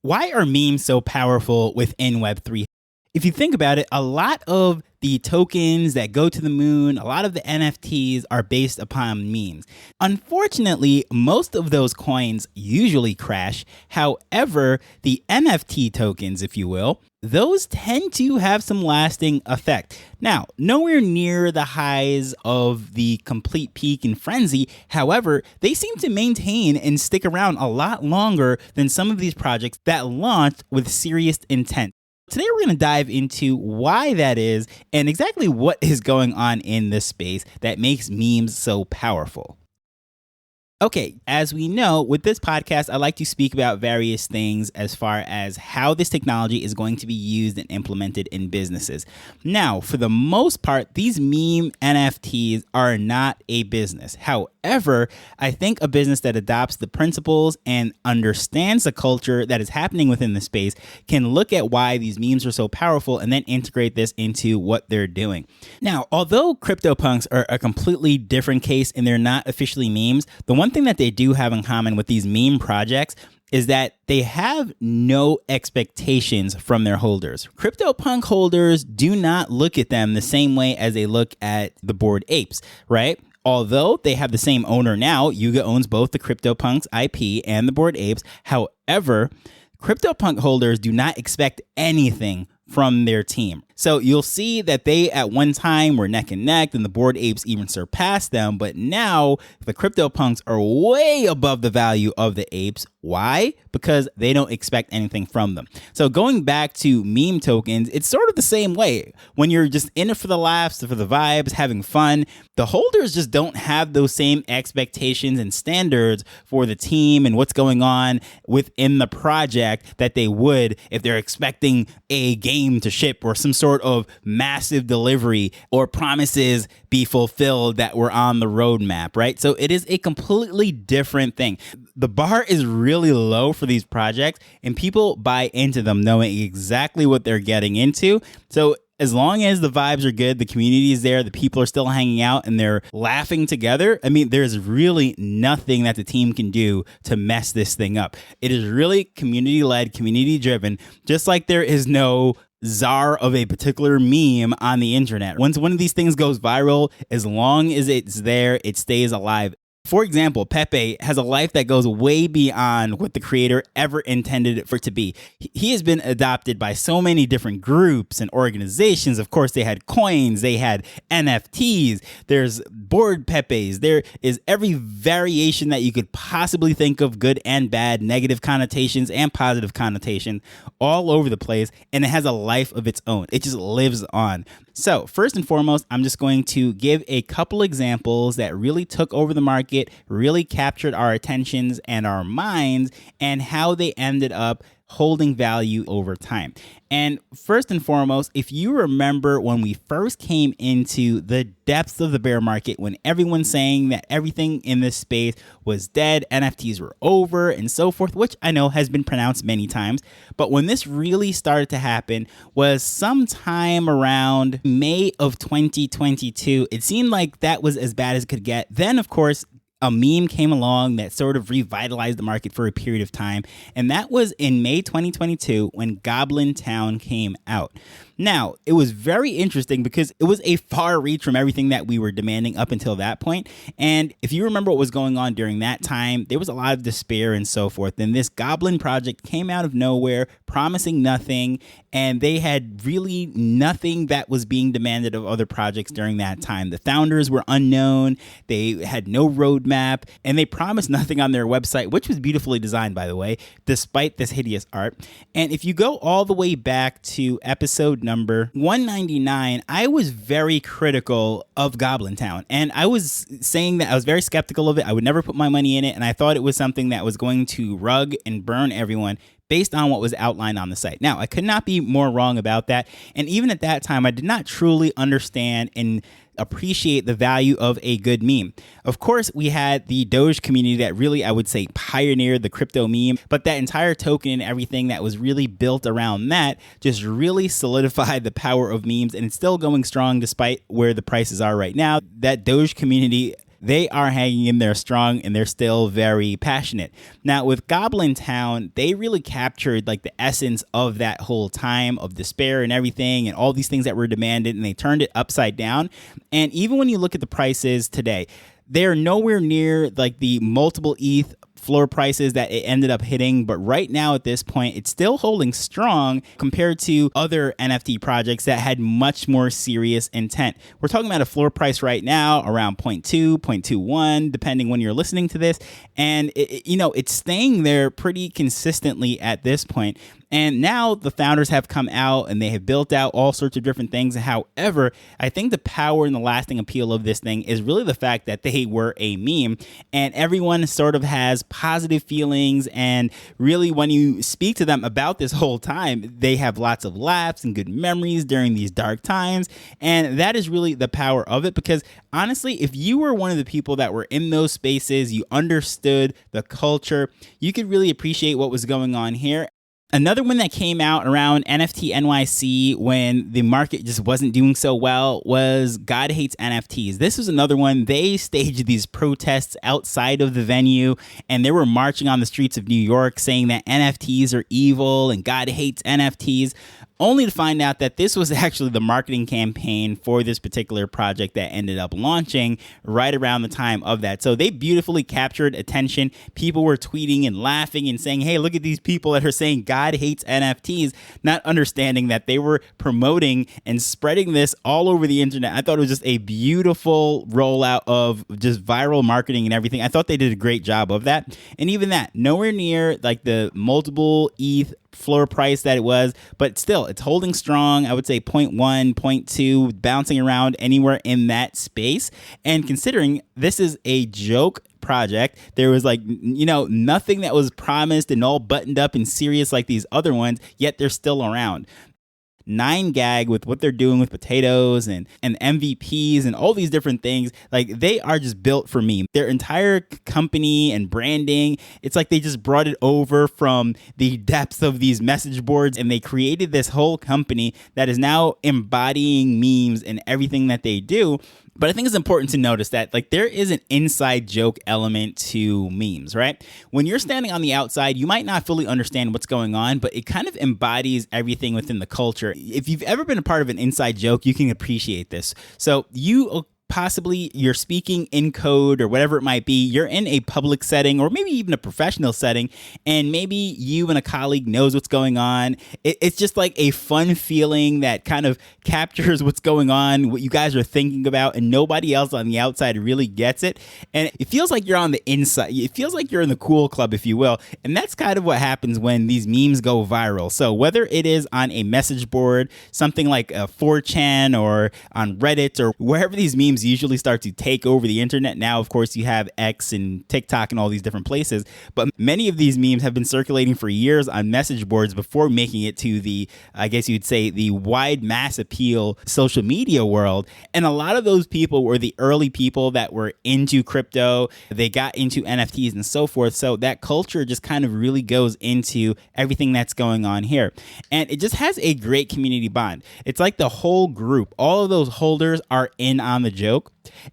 Why are memes so powerful within Web3? If you think about it, a lot of the tokens that go to the moon, a lot of the NFTs are based upon memes. Unfortunately, most of those coins usually crash. However, the NFT tokens, if you will, those tend to have some lasting effect. Now, nowhere near the highs of the complete peak and frenzy. However, they seem to maintain and stick around a lot longer than some of these projects that launched with serious intent. Today, we're going to dive into why that is and exactly what is going on in this space that makes memes so powerful. Okay, as we know, with this podcast, I like to speak about various things as far as how this technology is going to be used and implemented in businesses. Now, for the most part, these meme NFTs are not a business. However, I think a business that adopts the principles and understands the culture that is happening within the space can look at why these memes are so powerful and then integrate this into what they're doing. Now, although CryptoPunks are a completely different case and they're not officially memes, the one thing that they do have in common with these meme projects is that they have no expectations from their holders. CryptoPunk holders do not look at them the same way as they look at the Bored Apes, right? Although they have the same owner now, Yuga owns both the CryptoPunks IP and the Bored Apes. However, CryptoPunk holders do not expect anything from their team. So you'll see that they at one time were neck and neck and the Bored Apes even surpassed them. But now the CryptoPunks are way above the value of the apes. Why? Because they don't expect anything from them. So going back to meme tokens, it's sort of the same way. When you're just in it for the laughs, for the vibes, having fun, the holders just don't have those same expectations and standards for the team and what's going on within the project that they would if they're expecting a game to ship or some sort of massive delivery or promises be fulfilled that were on the roadmap, right? So it is a completely different thing. The bar is really low for these projects and people buy into them knowing exactly what they're getting into. So as long as the vibes are good, the community is there, the people are still hanging out and they're laughing together, I mean, there's really nothing that the team can do to mess this thing up. It is really community-led, community-driven, just like there is no czar of a particular meme on the internet. Once one of these things goes viral, as long as it's there, it stays alive. For example, Pepe has a life that goes way beyond what the creator ever intended it for it to be. He has been adopted by so many different groups and organizations. Of course, they had coins, they had NFTs, there's bored Pepes, there is every variation that you could possibly think of, good and bad, negative connotations and positive connotations, all over the place, and it has a life of its own. It just lives on. So first and foremost, I'm just going to give a couple examples that really took over the market, really captured our attentions and our minds, and how they ended up holding value over time. And first and foremost, if you remember when we first came into the depths of the bear market, when everyone's saying that everything in this space was dead, NFTs were over and so forth, which I know has been pronounced many times. But when this really started to happen was sometime around May of 2022. It seemed like that was as bad as it could get. Then, of course, a meme came along that sort of revitalized the market for a period of time. And that was in May 2022 when Goblin Town came out. Now, it was very interesting because it was a far reach from everything that we were demanding up until that point. And if you remember what was going on during that time, there was a lot of despair and so forth. And this Goblin project came out of nowhere, promising nothing. And they had really nothing that was being demanded of other projects during that time. The founders were unknown. They had no roadmap. And they promised nothing on their website, which was beautifully designed, by the way, despite this hideous art. And if you go all the way back to episode number 199, I was very critical of Goblin Town. And I was saying that I was very skeptical of it. I would never put my money in it. And I thought it was something that was going to rug and burn everyone based on what was outlined on the site. Now, I could not be more wrong about that. And even at that time, I did not truly understand and appreciate the value of a good meme. Of course, we had the Doge community that really, I would say, pioneered the crypto meme, but that entire token and everything that was really built around that just really solidified the power of memes, and it's still going strong despite where the prices are right now. That Doge community they are hanging in there strong and they're still very passionate. Now with Goblin Town, they really captured like the essence of that whole time of despair and everything and all these things that were demanded, and they turned it upside down. And even when you look at the prices today, they're nowhere near like the multiple ETH floor prices that it ended up hitting. But right now at this point, it's still holding strong compared to other NFT projects that had much more serious intent. We're talking about a floor price right now around 0.2, 0.21, depending when you're listening to this. And it's staying there pretty consistently at this point. And now the founders have come out and they have built out all sorts of different things. However, I think the power and the lasting appeal of this thing is really the fact that they were a meme and everyone sort of has positive feelings. And really, when you speak to them about this whole time, they have lots of laughs and good memories during these dark times. And that is really the power of it, because honestly, if you were one of the people that were in those spaces, you understood the culture, you could really appreciate what was going on here. Another one that came out around NFT NYC when the market just wasn't doing so well was God Hates NFTs. This was another one. They staged these protests outside of the venue, and they were marching on the streets of New York saying that NFTs are evil and God hates NFTs, only to find out that this was actually the marketing campaign for this particular project that ended up launching right around the time of that. So they beautifully captured attention. People were tweeting and laughing and saying, hey, look at these people that are saying God hates NFTs, not understanding that they were promoting and spreading this all over the internet. I thought it was just a beautiful rollout of just viral marketing and everything. I thought they did a great job of that. And even that, nowhere near like the multiple ETH floor price that it was, but still it's holding strong. I would say 0.1, 0.2, bouncing around anywhere in that space. And considering this is a joke project, there was like, nothing that was promised and all buttoned up and serious like these other ones, yet they're still around. 9gag with what they're doing with potatoes and MVPs and all these different things, like they are just built for me. Their entire company and branding, it's like they just brought it over from the depths of these message boards and they created this whole company that is now embodying memes in everything that they do. But I think it's important to notice that like there is an inside joke element to memes, right? When you're standing on the outside, you might not fully understand what's going on, but it kind of embodies everything within the culture. If you've ever been a part of an inside joke, you can appreciate this. So possibly you're speaking in code or whatever it might be. You're in a public setting or maybe even a professional setting, and maybe you and a colleague knows what's going on. It's just like a fun feeling that kind of captures what's going on, what you guys are thinking about, and nobody else on the outside really gets it. And it feels like you're on the inside. It feels like you're in the cool club, if you will. And that's kind of what happens when these memes go viral. So whether it is on a message board, something like a 4chan or on Reddit or wherever these memes usually start to take over the internet. Now, of course, you have X and TikTok and all these different places, but many of these memes have been circulating for years on message boards before making it to the, I guess you'd say, the wide mass appeal social media world. And a lot of those people were the early people that were into crypto. They got into NFTs and so forth. So that culture just kind of really goes into everything that's going on here. And it just has a great community bond. It's like the whole group, all of those holders are in on the joke.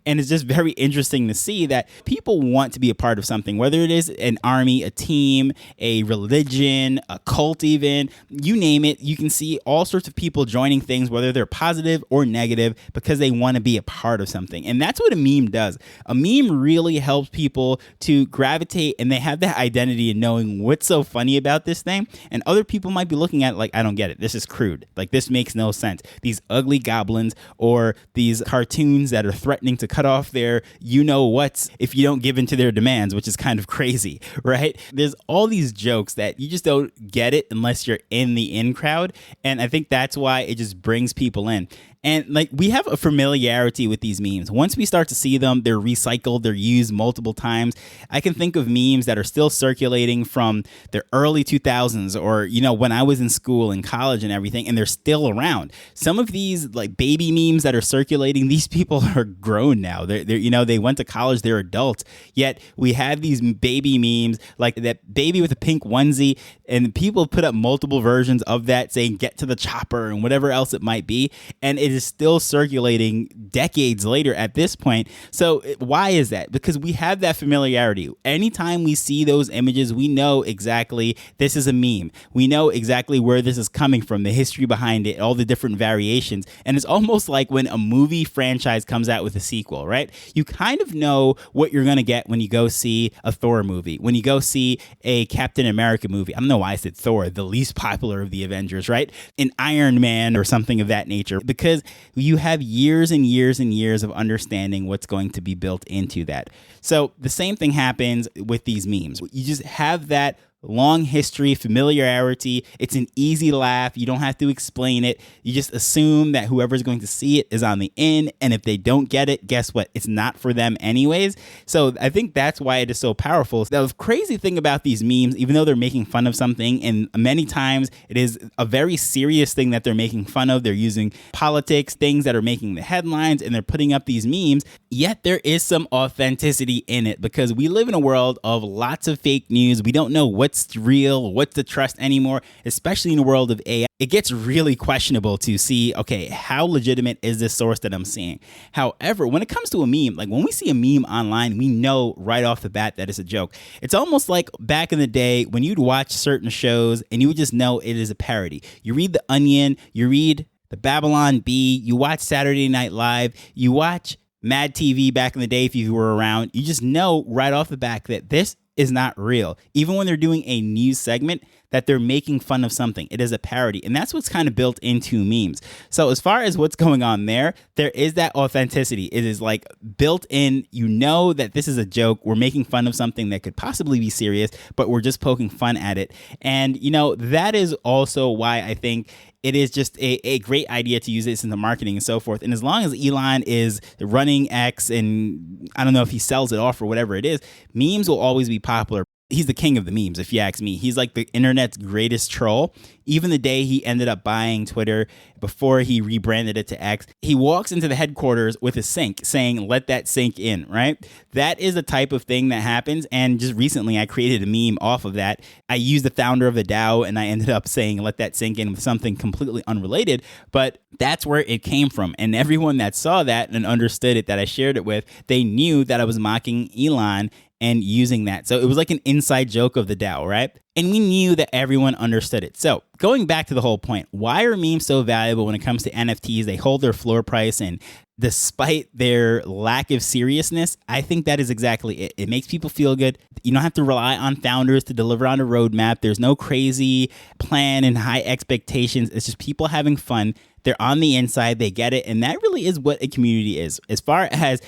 And it's just very interesting to see that people want to be a part of something, whether it is an army, a team, a religion, a cult even, you name it. You can see all sorts of people joining things, whether they're positive or negative, because they want to be a part of something. And that's what a meme does. A meme really helps people to gravitate, and they have that identity in knowing what's so funny about this thing. And other people might be looking at it like, I don't get it. This is crude. Like, this makes no sense. These ugly goblins or these cartoons that are threatening to cut off their you-know-whats if you don't give in to their demands, which is kind of crazy, right? There's all these jokes that you just don't get it unless you're in the in crowd. And I think that's why it just brings people in. And like, we have a familiarity with these memes. Once we start to see them, they're recycled, they're used multiple times. I can think of memes that are still circulating from the early 2000s or, when I was in school and college and everything, and they're still around. Some of these like baby memes that are circulating, these people are grown now. They went to college, they're adults. Yet we have these baby memes like that baby with a pink onesie, and people put up multiple versions of that saying, get to the chopper and whatever else it might be. And it it is still circulating decades later at this point. So why is that? Because we have that familiarity. Anytime we see those images, we know exactly this is a meme. We know exactly where this is coming from, the history behind it, all the different variations. And it's almost like when a movie franchise comes out with a sequel, right? You kind of know what you're going to get when you go see a Thor movie, when you go see a Captain America movie. I don't know why I said Thor, the least popular of the Avengers, right? An Iron Man or something of that nature, because you have years and years and years of understanding what's going to be built into that. So the same thing happens with these memes. You just have that long history, familiarity. It's an easy laugh. You don't have to explain it. You just assume that whoever's going to see it is on the in. And if they don't get it, guess what? It's not for them anyways. So I think that's why it is so powerful. The crazy thing about these memes, even though they're making fun of something, and many times it is a very serious thing that they're making fun of. They're using politics, things that are making the headlines, and they're putting up these memes. Yet there is some authenticity in it because we live in a world of lots of fake news. We don't know what's real, what's to trust anymore, especially in the world of AI. It gets really questionable to see, okay, how legitimate is this source that I'm seeing? However, when it comes to a meme, like when we see a meme online, we know right off the bat that it's a joke. It's almost like back in the day when you'd watch certain shows and you would just know it is a parody. You read The Onion, you read the Babylon Bee, you watch Saturday Night Live, you watch Mad TV back in the day if you were around. You just know right off the bat that this is not real. Even when they're doing a news segment, that they're making fun of something. It is a parody. And that's what's kind of built into memes. So as far as what's going on there is that authenticity. It is like built in. You know that this is a joke. We're making fun of something that could possibly be serious, but we're just poking fun at it. And, that is also why I think it is just a great idea to use this in the marketing and so forth. And as long as Elon is running X and I don't know if he sells it off or whatever it is, memes will always be popular. He's the king of the memes, if you ask me. He's like the internet's greatest troll. Even the day he ended up buying Twitter before he rebranded it to X, he walks into the headquarters with a sink saying, let that sink in, right? That is the type of thing that happens. And just recently I created a meme off of that. I used the founder of the DAO and I ended up saying, let that sink in with something completely unrelated. But that's where it came from. And everyone that saw that and understood it, that I shared it with, they knew that I was mocking Elon and using that. So it was like an inside joke of the DAO, right? And we knew that everyone understood it. So going back to the whole point, why are memes so valuable when it comes to NFTs? They hold their floor price, and despite their lack of seriousness, I think that is exactly it. It makes people feel good. You don't have to rely on founders to deliver on a roadmap. There's no crazy plan and high expectations. It's just people having fun. They're on the inside. They get it. And that really is what a community is. As far as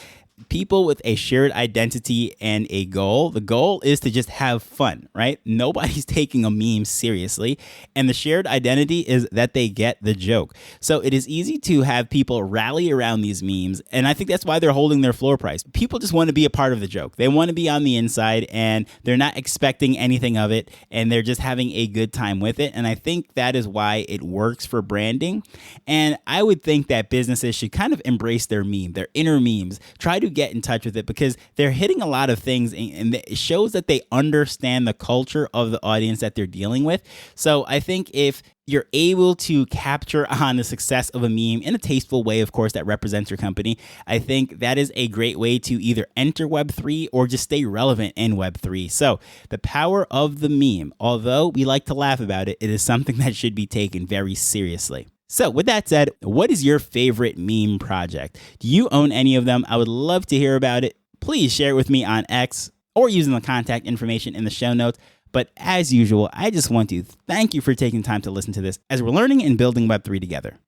people with a shared identity and a goal. The goal is to just have fun, right? Nobody's taking a meme seriously. And the shared identity is that they get the joke. So it is easy to have people rally around these memes. And I think that's why they're holding their floor price. People just want to be a part of the joke. They want to be on the inside and they're not expecting anything of it. And they're just having a good time with it. And I think that is why it works for branding. And I would think that businesses should kind of embrace their meme, their inner memes. Try to get in touch with it because they're hitting a lot of things and it shows that they understand the culture of the audience that they're dealing with. So I think if you're able to capture on the success of a meme in a tasteful way, of course, that represents your company, I think that is a great way to either enter Web3 or just stay relevant in Web3. So the power of the meme, although we like to laugh about it, it is something that should be taken very seriously. So with that said, what is your favorite meme project? Do you own any of them? I would love to hear about it. Please share it with me on X or using the contact information in the show notes. But as usual, I just want to thank you for taking time to listen to this as we're learning and building Web3 together.